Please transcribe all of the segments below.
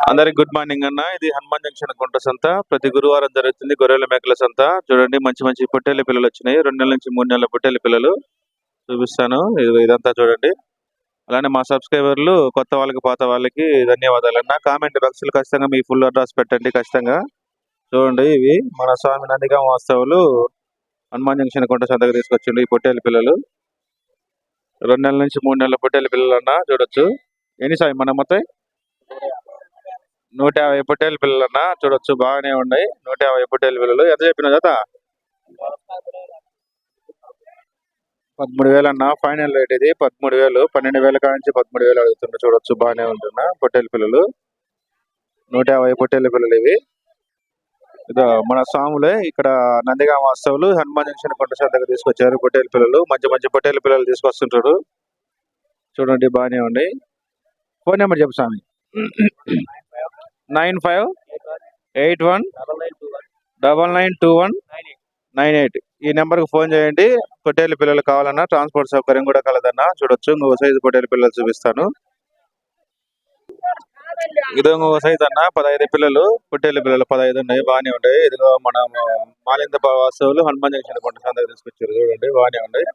అందరికి good morning అన్న. ఇది హనుమాన్ జంక్షన్ గుంట సంత. ప్రతి గురువారం జరుగుతుంది గొర్రెల మేకల సంత. చూడండి మంచి మంచి పొట్టేళ్ల పిల్లలు వచ్చినాయి. 2 నెలల నుంచి 3 నెలల పొట్టేళ్ల పిల్లలు చూపిస్తాను. ఇదంతా చూడండి. అలానే మా సబ్స్క్రైబర్లు కొత్త వాళ్ళకి పాత వాళ్ళకి ధన్యవాదాలు అన్న. కామెంట్ బాక్స్ లో ఖచ్చితంగా మీ ఫుల్ అడ్రస్ పెట్టండి ఖచ్చితంగా. చూడండి ఇవి మన స్వామి నందిగామ వాస్తవులు హనుమాన్ జంక్షన్ గుంట సంతకు తీసుకొచ్చిండు ఈ పొట్టేళ్ల పిల్లలు. 2 నెలల నుంచి 3 నెలల పొట్టేళ్ల పిల్లలు అన్న. చూడొచ్చు ఎన్ని సాయి మన మొత్తం 150 పొట్టేళ్ల పిల్లలు అన్న. చూడొచ్చు బాగానే ఉన్నాయి 150 పొట్టేళ్ల పిల్లలు. ఎంత చెప్పిన జత 13,000 అన్న. ఫైనల్ రేట్ ఇది 13,000. 12,000 కాంచి 13,000 అడుగుతున్నా. చూడొచ్చు బాగానే ఉంటున్నా పొట్టేళ్ల పిల్లలు. 150 పొట్టేళ్ల పిల్లలు ఇవి. ఇదో మన స్వాములే ఇక్కడ నందిగామ వాస్తవులు హనుమాన్ జంక్షన్ కొండ సంతకు తీసుకొచ్చారు పొట్టేళ్ల పిల్లలు. మంచి మంచి పొట్టేళ్ల పిల్లలు తీసుకొస్తుంటారు. చూడండి బాగానే ఉన్నాయి. ఫోన్ నెంబర్ చెప్పు స్వామి. 9581992198 ఈ నెంబర్కి ఫోన్ చేయండి. పొట్టేళ్ల పిల్లలు కావాలన్నా ట్రాన్స్పోర్ట్ సౌకర్యం కూడా కలదన్నా. చూడొచ్చు ఇంకొక సైజు పొట్టేళ్ల పిల్లలు చూపిస్తాను. ఇదో ఇంకొక సైజు అన్న 15 పిల్లలు పొట్టేళ్ల పిల్లలు 15 ఉన్నాయి. బాగానే ఉంటాయి. ఇదిగో మన మాలింద వాస్తవులు హనుమాన్ జంక్షన్ కొండ సంతకు తీసుకొచ్చారు. చూడండి బాగానే ఉన్నాయి.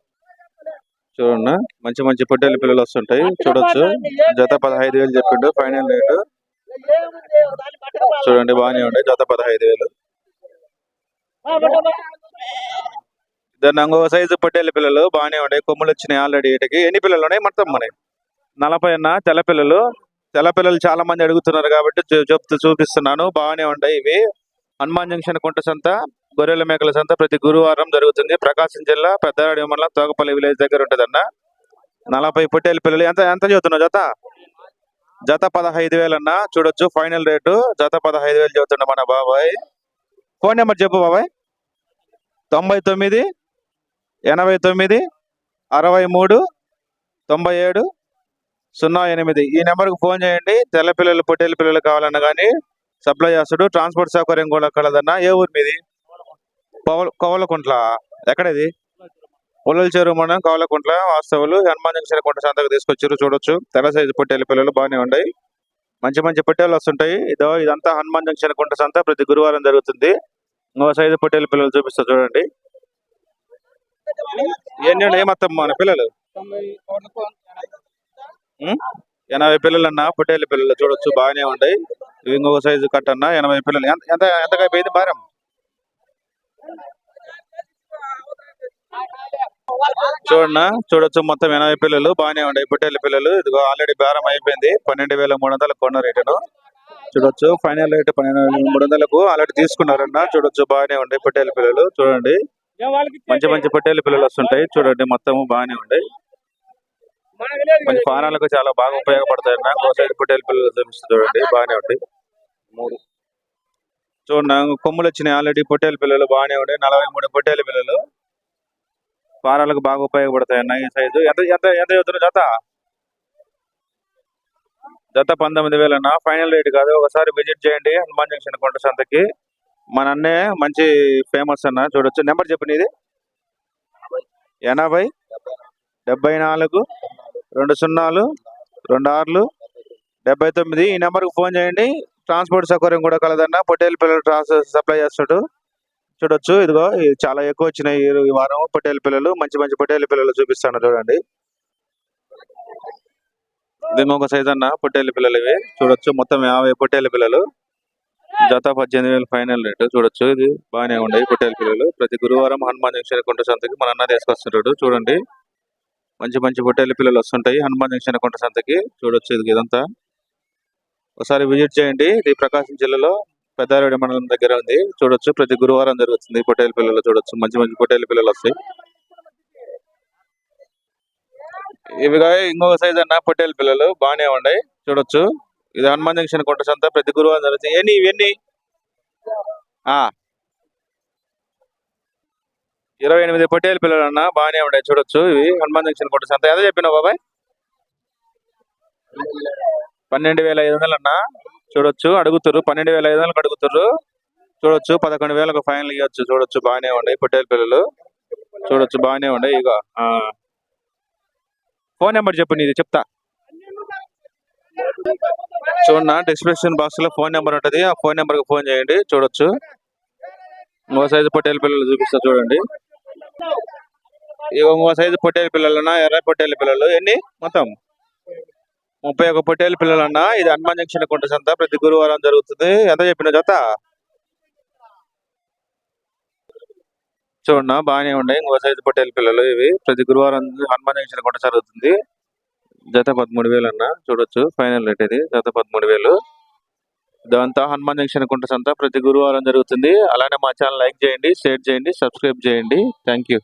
చూడండి మంచి మంచి పొట్టేళ్ల పిల్లలు వస్తుంటాయి. చూడొచ్చు జత 15,000 చెప్పిండు ఫైనల్ రేటు. చూడండి బాగానే ఉన్నాయి. జత 15,000. దాన్ని ఇంకొక సైజు పొట్టేళ్ల పిల్లలు బాగానే ఉన్నాయి. కొమ్ములు వచ్చినాయి ఆల్రెడీ. వీటికి ఎన్ని పిల్లలు ఉన్నాయి మొత్తం మనకి 40 అన్న. తెల్ల పిల్లలు చాలా మంది అడుగుతున్నారు కాబట్టి చూపిస్తున్నాను. బాగానే ఉంటాయి ఇవి. హనుమాన్ జంక్షన్ కుంట సంత గొర్రెల మేకల సంత ప్రతి గురువారం జరుగుతుంది. ప్రకాశం జిల్లా పెద్దవాడి మండలం తోకపల్లి విలేజ్ దగ్గర ఉంటది అన్న. 40 పొట్టేళ్ల పిల్లలు. ఎంత చదువుతున్నావు జత? జత 15,000 అన్న. చూడొచ్చు ఫైనల్ రేటు జత 15,000 చదువుతుండ మన బాబాయ్. ఫోన్ నెంబర్ చెప్పు బాబాయ్. 99 89 63 97 08 ఈ నెంబర్కి ఫోన్ చేయండి. తెల్ల పిల్లలు పొట్టేళ్ల పిల్లలు కావాలన్నా కానీ సప్లై చేస్తాడు. ట్రాన్స్పోర్ట్ సౌకర్యం కూడా కలదన్నా. ఏ ఊరు మీది? కోవలకుంట్ల. ఎక్కడది? పుల్లల చెరువు మనం కోవలకుంట్ల వాస్తవులు హనుమాన్ జంక్షన్ కొండ సంతకు తీసుకొచ్చారు. చూడొచ్చు తెల్ల సైజు పొట్టేళ్ల పిల్లలు బాగానే ఉన్నాయి. మంచి మంచి పొట్టేళ్ళు వస్తుంటాయి. ఇదంతా హనుమాన్ జంక్షన్ కొండ సంత ప్రతి గురువారం జరుగుతుంది. ఇంకో సైజు పొట్టేళ్ల పిల్లలు చూపిస్తా చూడండి. ఎన్ని ఉన్నాయి మొత్తం మన పిల్లలు? 80 పిల్లలు అన్న పొట్టేళ్ల పిల్లలు. చూడొచ్చు బాగానే ఉంటాయి. ఇంకొక సైజు కట్ అన్న 80 పిల్లలు. ఎంతగా పోయింది భారం? చూడొచ్చు మొత్తం 80 పిల్లలు బాగానే ఉన్నాయి పొట్టేళ్ల పిల్లలు. ఇదిగో ఆల్రెడీ బేరం అయిపోయింది. 12,300 కొన్న రేటును. చూడొచ్చు ఫైనల్ రేటు 12,300కు ఆల్రెడీ తీసుకున్నారన్న. చూడొచ్చు బాగానే ఉన్నాయి పొట్టేళ్ల పిల్లలు. చూడండి మంచి మంచి పొట్టేళ్ల పిల్లలు వస్తుంటాయి. చూడండి మొత్తం బాగానే ఉన్నాయి. మంచి ఫారాలకు చాలా బాగా ఉపయోగపడతాయి అన్న. ఇంకో సైజు పొట్టేళ్ల పిల్లలు చూపిస్తుంది చూడండి బాగానే ఉంటాయి. చూడండి కొమ్ములు వచ్చినాయి ఆల్రెడీ పొట్టేళ్ల పిల్లలు బాగానే ఉన్నాయి. 43 పొట్టేళ్ల పిల్లలు ఫారాలకు బాగా ఉపయోగపడతాయి అన్న. ఈ సైజు ఎంత చదువుతున్నా జత? జత 19,000 అన్న. ఫైనల్ రేట్ కాదు. ఒకసారి విజిట్ చేయండి హనుమాన్ జంక్షన్ కొండ సంతకి. మన అన్నే మంచి ఫేమస్ అన్న. చూడొచ్చు నెంబర్ చెప్పు నీది. 80 74 20 26 79 ఈ నెంబర్కి ఫోన్ చేయండి. ట్రాన్స్పోర్ట్ సౌకర్యం కూడా కలదన్న. పొట్టేళ్ల పిల్లలు సప్లై చేస్తాడు. చూడొచ్చు ఇదిగో చాలా ఎక్కువ వచ్చినాయి ఈ వారం పొట్టేళ్ల పిల్లలు. మంచి మంచి పొట్టేళ్ల పిల్లలు చూపిస్తాను చూడండి. ఇది ఇంకొక సైజ్ అన్న పొట్టేళ్ల పిల్లలు ఇవి. చూడొచ్చు మొత్తం 50 పొట్టేళ్ల పిల్లలు. జత 18,000 ఫైనల్ రేటు. చూడొచ్చు ఇది బాగానే ఉన్నాయి పొట్టేళ్ల పిల్లలు. ప్రతి గురువారం హనుమాన్ జంక్షన్ కొండ సంతకి మన అన్న తీసుకొస్తుంటాడు. చూడండి మంచి మంచి పొట్టేళ్ల పిల్లలు వస్తుంటాయి హనుమాన్ జంక్షన్ కొండ సంతకి. చూడొచ్చు ఇదంతా ఒకసారి విజిట్ చేయండి. ఇది ప్రకాశం జిల్లాలో పెద్దారెడ్డి మండలం దగ్గర ఉంది. చూడొచ్చు ప్రతి గురువారం జరుగుతుంది పొట్టేళ్ల పిల్లలు. చూడొచ్చు మంచి మంచి పొట్టేళ్ల పిల్లలు వస్తాయి. ఇవిగా ఇంకొక సైజ్ అన్న పొట్టేళ్ల పిల్లలు బాగానే ఉన్నాయి. చూడొచ్చు ఇది హనుమాన్ జంక్షన్ కొండ సంత ప్రతి గురువారం జరుగుతుంది. ఇవన్నీ 28 పొట్టేళ్ల పిల్లలు అన్న బాగానే ఉన్నాయి. చూడొచ్చు ఇవి హనుమాన్ జంక్షన్ కొండ సంత. ఎంత చెప్పినావు బాబాయ్? 12,500 అన్న. చూడొచ్చు అడుగుతారు 12,500 అడుగుతారు. చూడొచ్చు 11,000 ఫైనల్ ఇవ్వచ్చు. చూడొచ్చు బాగానే ఉన్నాయి పొట్టేళ్ల పిల్లలు. చూడొచ్చు బాగానే ఉన్నాయి. ఇక ఫోన్ నెంబర్ చెప్పు నీది చెప్తా. చూడన్నా డిస్క్రిప్షన్ బాక్స్ లో ఫోన్ నెంబర్ ఉంటది, ఆ ఫోన్ నెంబర్ కి ఫోన్ చేయండి, చూడొచ్చు. ఇంకో సైజు పొట్టేలు పిల్లలు చూపిస్తా చూడండి. ఇంకో సైజు పొట్టేలు పిల్లలన్నా, ఎర్ర పొట్టేలు పిల్లలు ఎన్ని మొత్తం 31 పొట్టేలు పిల్లలన్నా. ఇది హనుమాన్ జంక్షన్ కుంట సంత ప్రతి గురువారం జరుగుతుంది. ఎంత చెప్పిన జత? చూడన్నా బాగానే ఉన్నాయి. ఇంకో సైజు పొట్టేలు పిల్లలు ఇవి ప్రతి గురువారం హనుమాన్ జంక్షన్ కుంట జరుగుతుంది. జత 13,000 అన్న, చూడొచ్చు. ఫైనల్ రేట్ ఇది, జత 13,000. ఇదంతా హనుమాన్ జంక్షన్ కుంట సంత ప్రతి గురువారం జరుగుతుంది. అలానే మా ఛానల్ లైక్ చేయండి, షేర్ చేయండి, సబ్స్క్రైబ్ చేయండి. Thank you.